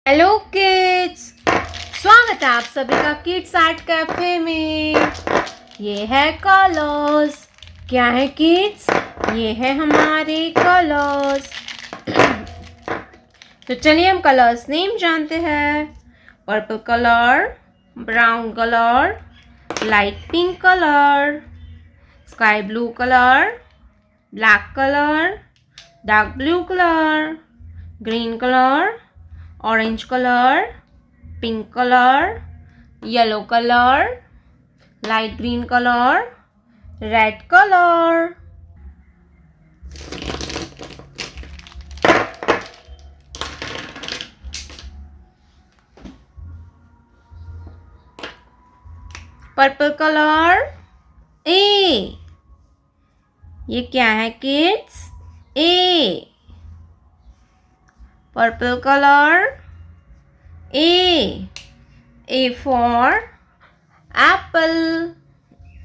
Hello kids, स्वागत है आप सभी का किड्स आर्ट कैफे में। ये है कलर्स। क्या है किड्स? ये है हमारे कलर्स। तो चलिए हम कलर्स नेम जानते हैं। Purple colour, brown colour, light pink colour, sky blue colour, black colour, dark blue colour, green colour, orange color, pink color, yellow color, light green color, red color. Purple color, A. ये क्या है kids? A. Purple color, A. A for apple.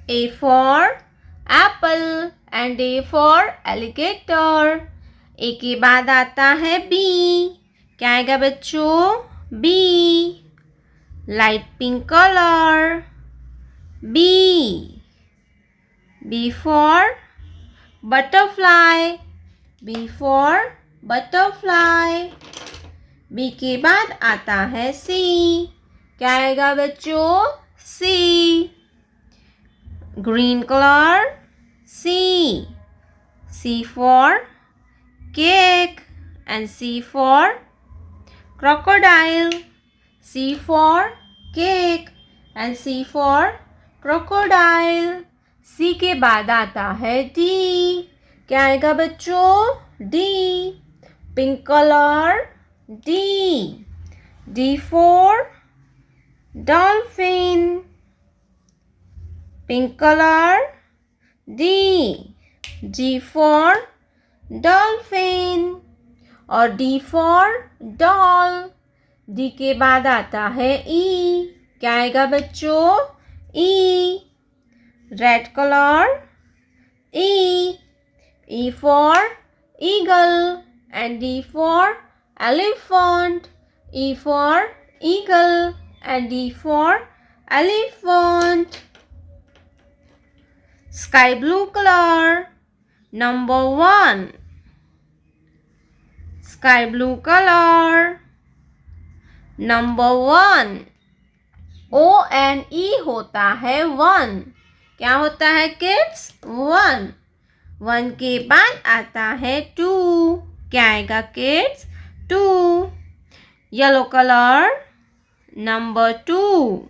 A for apple and A for alligator. A के बाद आता है B. क्या आएगा बच्चों? B. Light pink color. B. B for butterfly. B for butterfly. B के बाद आता है C. क्या आएगा बच्चों? C. Green color, C. C for cake and C for crocodile. C for cake and C for crocodile. C के बाद आता है D. क्या आएगा बच्चों? D. Pink color, D. D for dolphin. Pink color, D. D for dolphin और D for doll. D के बाद आता है E. क्या आएगा बच्चों? E. Red color, E. E for eagle and D for elephant. E for eagle and D for elephant. Sky blue color, number 1. Sky blue color, number 1. O and E होता है 1. क्या होता है किड्स? 1. 1 के बाद आता है 2. क्या आएगा kids? 2. Yellow colour, number 2.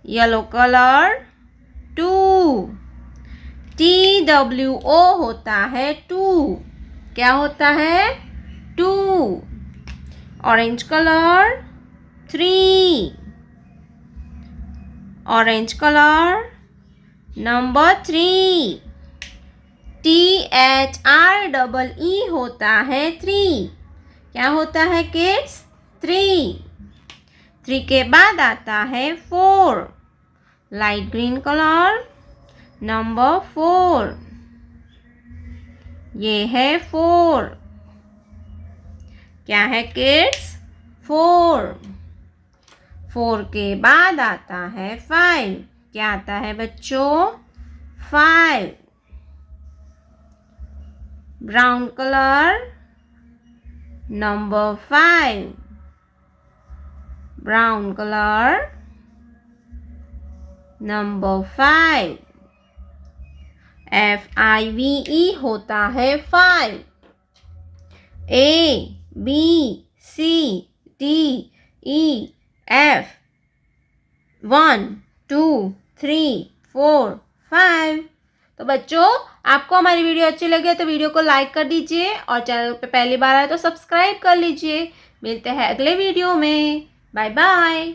Yellow colour 2. TWO होता है 2. क्या होता है? 2. Orange colour 3. Orange colour number 3. THREE होता है 3. क्या होता है किड्स? 3. 3 के बाद आता है 4. Light green colour number 4. ये है 4. क्या है किड्स? 4. 4 के बाद आता है 5. क्या आता है बच्चों? 5. Brown colour number 5. Brown colour number 5. FIVE होता है 5. A B C D E F 1 2 3 4 5. तो बच्चों, आपको हमारी वीडियो अच्छी लगे तो वीडियो को लाइक कर दीजिए और चैनल पे पहली बार आए तो सब्सक्राइब कर लीजिए। मिलते हैं अगले वीडियो में। Bye bye.